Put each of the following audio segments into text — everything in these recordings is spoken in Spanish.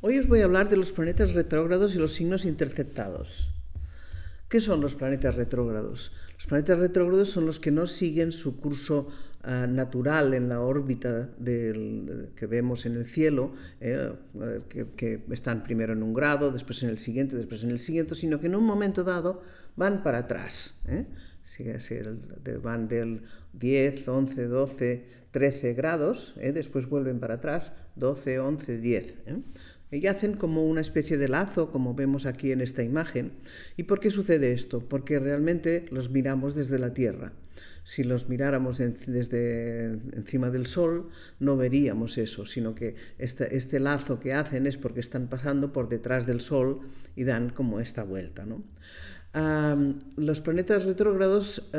Hoy os voy a hablar de los planetas retrógrados y los signos interceptados. ¿Qué son los planetas retrógrados? Los planetas retrógrados son los que no siguen su curso natural en la órbita que vemos en el cielo, que están primero en un grado, después en el siguiente, después en el siguiente, sino que en un momento dado van para atrás. Van del 10, 11, 12, 13 grados, después vuelven para atrás, 12, 11, 10. Y hacen como una especie de lazo, como vemos aquí en esta imagen. ¿Y por qué sucede esto? Porque realmente los miramos desde la Tierra. Si los miráramos desde encima del Sol, no veríamos eso, sino que este lazo que hacen es porque están pasando por detrás del Sol y dan como esta vuelta, ¿no? Los planetas retrógrados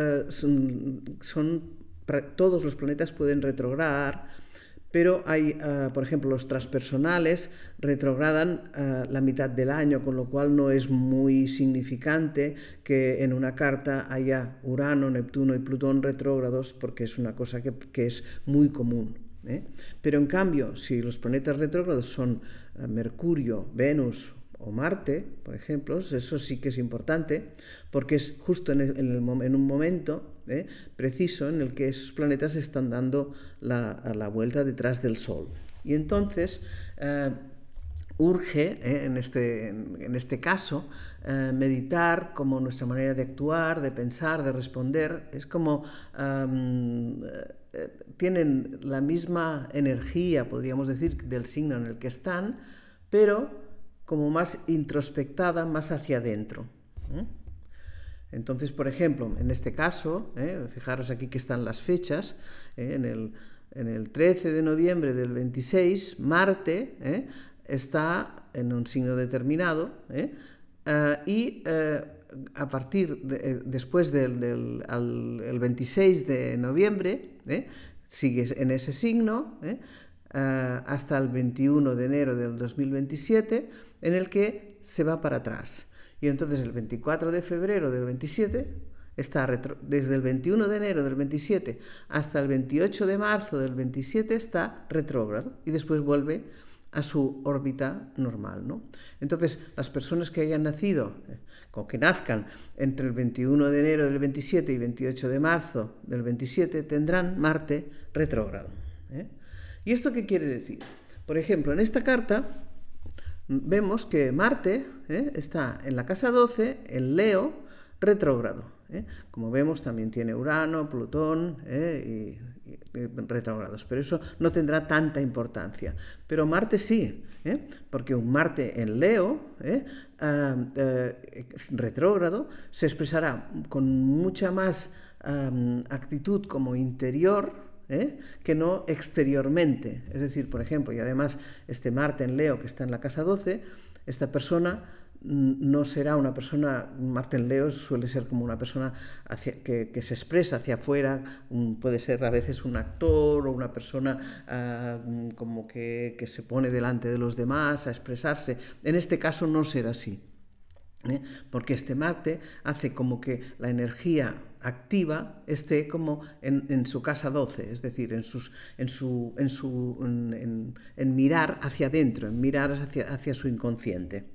todos los planetas pueden retrogradar, pero hay, por ejemplo, los transpersonales retrogradan la mitad del año, con lo cual no es muy significante que en una carta haya Urano, Neptuno y Plutón retrógrados, porque es una cosa que es muy común. Pero en cambio, si los planetas retrógrados son Mercurio, Venus o Marte, por ejemplo, eso sí que es importante, porque es justo en un momento preciso en el que esos planetas están dando la vuelta detrás del Sol. Y entonces urge, en este caso, meditar como nuestra manera de actuar, de pensar, de responder. Es como tienen la misma energía, podríamos decir, del signo en el que están, pero como más introspectada, más hacia adentro. Entonces, por ejemplo, en este caso, fijaros aquí que están las fechas, en el 13 de noviembre del 26, Marte está en un signo determinado, y a partir después del 26 de noviembre, sigue en ese signo, hasta el 21 de enero del 2027, en el que se va para atrás. Y entonces el 24 de febrero del 27 está desde el 21 de enero del 27 hasta el 28 de marzo del 27 está retrógrado y después vuelve a su órbita normal, ¿no? Entonces, las personas que hayan nacido, o que nazcan entre el 21 de enero del 27 y 28 de marzo del 27, tendrán Marte retrógrado. ¿Y esto qué quiere decir? Por ejemplo, en esta carta vemos que Marte está en la casa 12, en Leo, retrógrado. Como vemos, también tiene Urano, Plutón y retrógrados, pero eso no tendrá tanta importancia. Pero Marte sí, porque un Marte en Leo, retrógrado, se expresará con mucha más actitud como interior, que no exteriormente. Es decir, por ejemplo, y además este Marte en Leo que está en la casa 12, esta persona no será una persona, Marte en Leo suele ser como una persona que se expresa hacia afuera, puede ser a veces un actor o una persona como que se pone delante de los demás a expresarse. En este caso no será así. Porque este Marte hace como que la energía activa esté como en su casa 12, es decir, en mirar hacia adentro, en mirar hacia su inconsciente.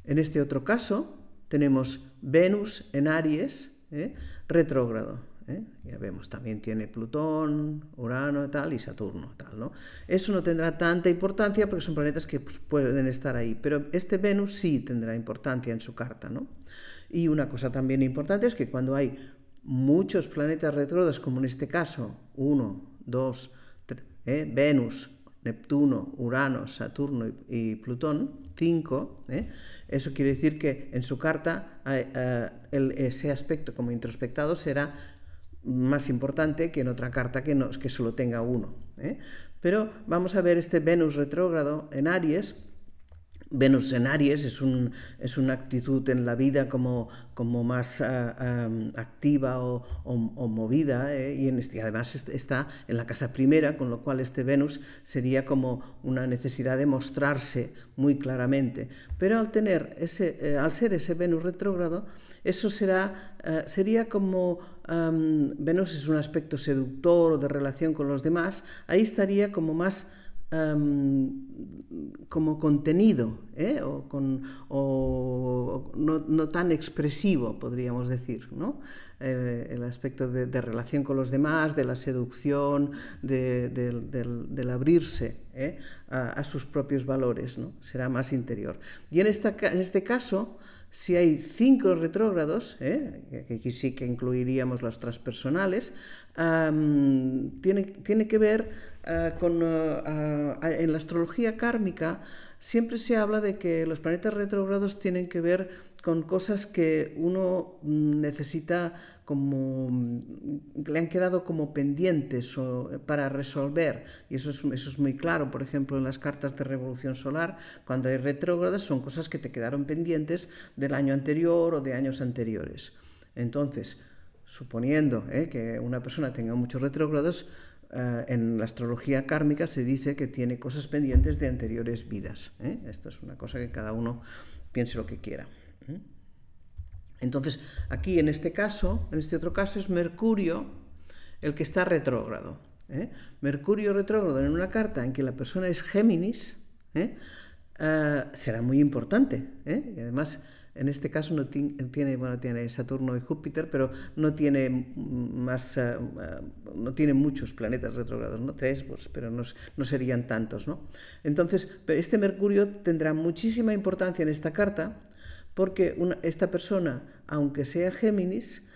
En este otro caso tenemos Venus en Aries, retrógrado. Ya vemos, también tiene Plutón, Urano tal, y Saturno tal, ¿no? Eso no tendrá tanta importancia porque son planetas que pueden estar ahí, pero este Venus sí tendrá importancia en su carta, ¿no? Y una cosa también importante es que cuando hay muchos planetas retrógrados, como en este caso, 1, 2, 3, Venus, Neptuno, Urano, Saturno y Plutón, 5, eso quiere decir que en su carta ese aspecto como introspectado será más importante que en otra carta que solo tenga 1. Pero vamos a ver este Venus retrógrado en Aries. Venus en Aries es una actitud en la vida como más activa o movida, y además está en la casa primera, con lo cual este Venus sería como una necesidad de mostrarse muy claramente. Pero al ser ese Venus retrógrado, eso sería como Venus es un aspecto seductor o de relación con los demás, ahí estaría como más como contenido, o no tan expresivo, podríamos decir, ¿no? El aspecto de relación con los demás, de la seducción, del abrirse a sus propios valores, ¿no? Será más interior. Y en este caso, si hay 5 retrógrados, que aquí sí que incluiríamos los transpersonales, tiene que ver en la astrología kármica siempre se habla de que los planetas retrógrados tienen que ver con cosas que uno necesita, como le han quedado como pendientes para resolver, y eso es muy claro. Por ejemplo, en las cartas de revolución solar, cuando hay retrógradas, son cosas que te quedaron pendientes del año anterior o de años anteriores. Entonces, suponiendo que una persona tenga muchos retrógrados, en la astrología kármica se dice que tiene cosas pendientes de anteriores vidas. Esto es una cosa que cada uno piense lo que quiera. Entonces, aquí en este otro caso, es Mercurio el que está retrógrado. Mercurio retrógrado en una carta en que la persona es Géminis, será muy importante. Y además, en este caso tiene Saturno y Júpiter, pero no tiene muchos planetas retrógrados, ¿no? 3, pues, pero no serían tantos, ¿no? Entonces, este Mercurio tendrá muchísima importancia en esta carta, porque esta persona, aunque sea Géminis,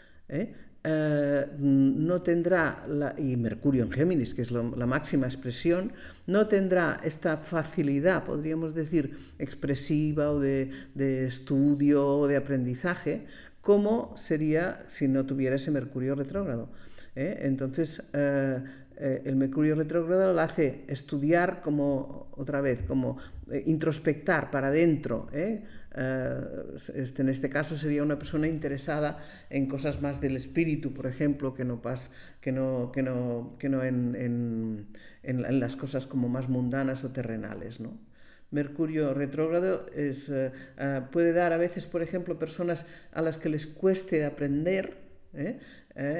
no tendrá, y Mercurio en Géminis, que es la máxima expresión, no tendrá esta facilidad, podríamos decir, expresiva o de estudio o de aprendizaje, como sería si no tuviera ese Mercurio retrógrado. Entonces, el Mercurio retrógrado lo hace estudiar como introspectar para adentro. En este caso sería una persona interesada en cosas más del espíritu, por ejemplo, que no en las cosas como más mundanas o terrenales, ¿no? Mercurio retrógrado puede dar a veces, por ejemplo, personas a las que les cueste aprender,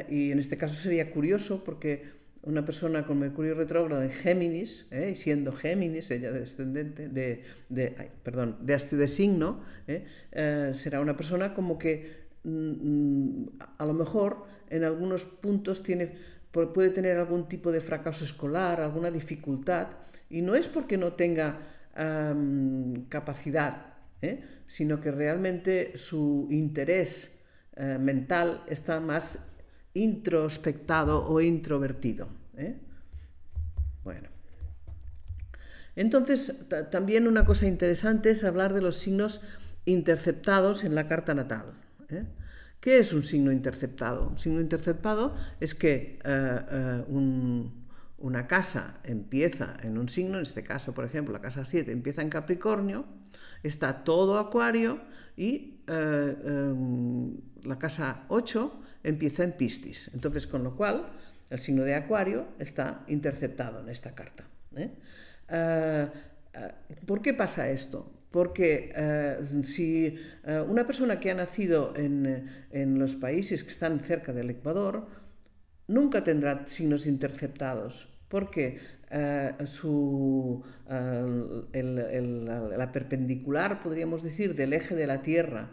y en este caso sería curioso porque una persona con Mercurio retrógrado en Géminis, y siendo Géminis, ella descendente de signo, será una persona como que a lo mejor en algunos puntos puede tener algún tipo de fracaso escolar, alguna dificultad, y no es porque no tenga capacidad, sino que realmente su interés mental está más introspectado o introvertido. Bueno, entonces también una cosa interesante es hablar de los signos interceptados en la carta natal. ¿Qué es un signo interceptado? Un signo interceptado es que una casa empieza en un signo, en este caso, por ejemplo, la casa 7 empieza en Capricornio, está todo Acuario, y la casa 8 empieza en Piscis. Entonces, con lo cual, el signo de Acuario está interceptado en esta carta. ¿Por qué pasa esto? Porque si una persona que ha nacido en los países que están cerca del Ecuador nunca tendrá signos interceptados, porque la perpendicular, podríamos decir, del eje de la Tierra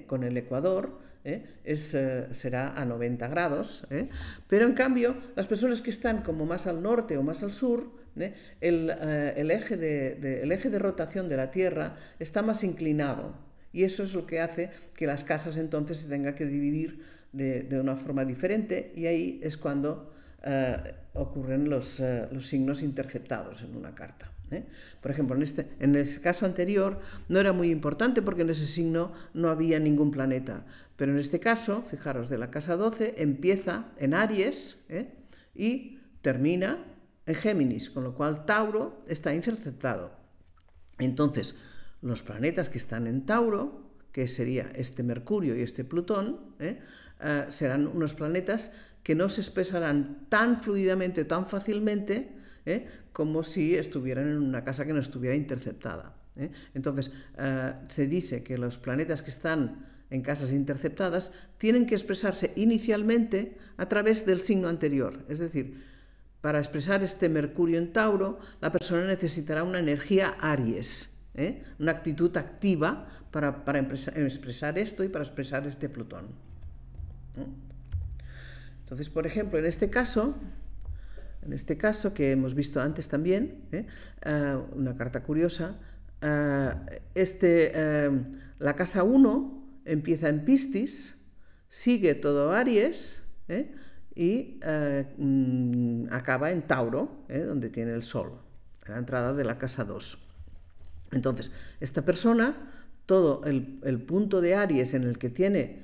con el Ecuador será a 90 grados, pero en cambio las personas que están como más al norte o más al sur, el eje de rotación de la Tierra está más inclinado, y eso es lo que hace que las casas entonces se tengan que dividir de una forma diferente, y ahí es cuando ocurren los signos interceptados en una carta. Por ejemplo, en ese caso anterior no era muy importante porque en ese signo no había ningún planeta, pero en este caso, fijaros, de la casa 12 empieza en Aries y termina en Géminis, con lo cual Tauro está interceptado. Entonces, los planetas que están en Tauro, que sería este Mercurio y este Plutón, serán unos planetas que no se expresarán tan fluidamente, tan fácilmente, como si estuvieran en una casa que no estuviera interceptada. Entonces, se dice que los planetas que están en casas interceptadas tienen que expresarse inicialmente a través del signo anterior. Es decir, para expresar este Mercurio en Tauro, la persona necesitará una energía Aries, una actitud activa para expresar esto y para expresar este Plutón. Entonces, por ejemplo, en este caso que hemos visto antes también, una carta curiosa, la casa 1 empieza en Piscis, sigue todo Aries, y acaba en Tauro, donde tiene el Sol, la entrada de la casa 2. Entonces, esta persona, todo el punto de Aries en el que tiene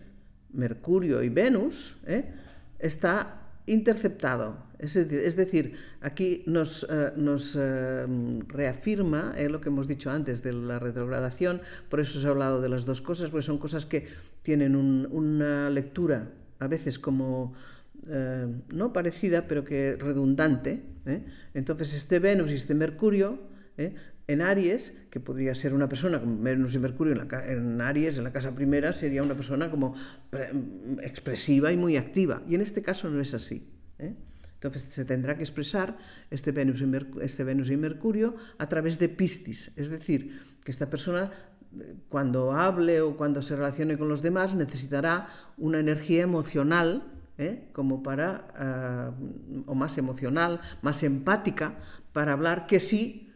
Mercurio y Venus, está interceptado. Es decir, aquí nos reafirma lo que hemos dicho antes de la retrogradación. Por eso os he hablado de las dos cosas, porque son cosas que tienen una lectura a veces como no parecida, pero que redundante. Entonces este Venus y este Mercurio en Aries, que podría ser una persona con Venus y Mercurio en Aries, en la casa primera, sería una persona como expresiva y muy activa. Y en este caso no es así. Entonces se tendrá que expresar este Venus y Mercurio a través de Piscis. Es decir, que esta persona, cuando hable o cuando se relacione con los demás, necesitará una energía emocional, como o más emocional, más empática, para hablar, que sí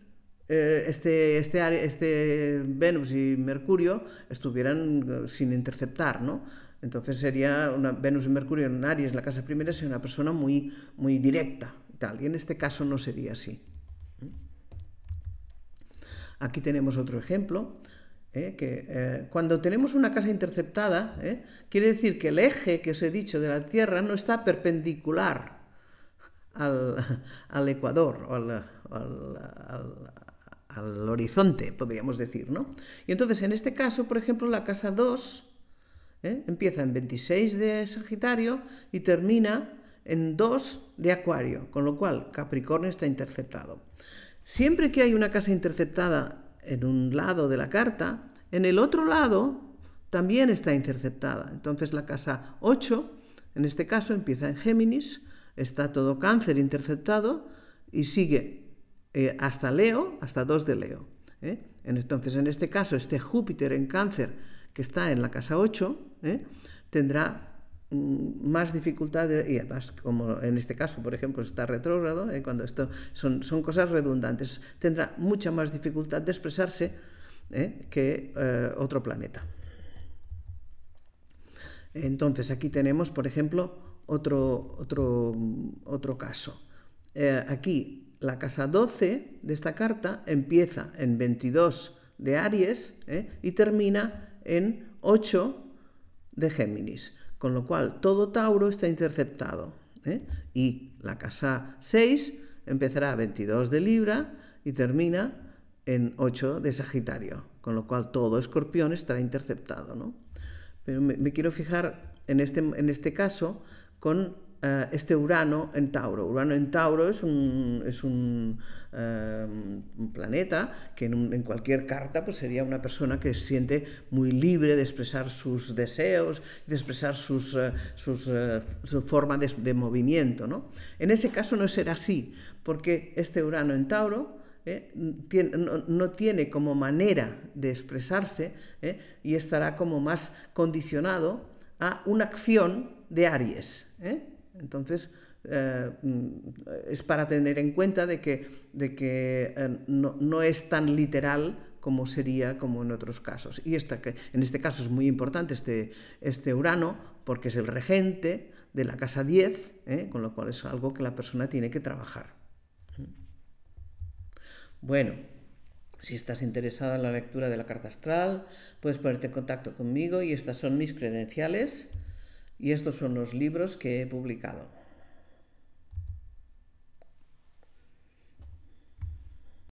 este Venus y Mercurio estuvieran sin interceptar, ¿no? Entonces sería Venus y Mercurio en Aries, la casa primera, sería una persona muy, muy directa y tal. Y en este caso no sería así. Aquí tenemos otro ejemplo, que cuando tenemos una casa interceptada, quiere decir que el eje que os he dicho de la Tierra no está perpendicular al Ecuador o al horizonte, podríamos decir, ¿no? Y entonces, en este caso, por ejemplo, la casa 2 empieza en 26 de Sagitario y termina en 2 de Acuario, con lo cual Capricornio está interceptado. Siempre que hay una casa interceptada en un lado de la carta, en el otro lado también está interceptada. Entonces la casa 8, en este caso, empieza en Géminis, está todo Cáncer interceptado y sigue hasta Leo, hasta 2 de Leo. Entonces, en este caso, este Júpiter en Cáncer, que está en la casa 8, tendrá más dificultad, y además, como en este caso, por ejemplo, está retrógrado, cuando esto son cosas redundantes, tendrá mucha más dificultad de expresarse que otro planeta. Entonces, aquí tenemos, por ejemplo, otro caso. Aquí, la casa 12 de esta carta empieza en 22 de Aries y termina en 8 de Géminis, con lo cual todo Tauro está interceptado. Y la casa 6 empezará a 22 de Libra y termina en 8 de Sagitario, con lo cual todo Escorpión estará interceptado, ¿no? Pero me quiero fijar en este caso con este Urano en Tauro. Urano en Tauro es un planeta que en cualquier carta pues sería una persona que se siente muy libre de expresar sus deseos, de expresar su forma de movimiento, ¿no? En ese caso no será así, porque este Urano en Tauro no tiene como manera de expresarse y estará como más condicionado a una acción de Aries. Entonces, es para tener en cuenta de que no es tan literal como sería como en otros casos. Y en este caso es muy importante este Urano, porque es el regente de la casa 10, con lo cual es algo que la persona tiene que trabajar. Bueno, si estás interesada en la lectura de la carta astral, puedes ponerte en contacto conmigo y estas son mis credenciales y estos son los libros que he publicado.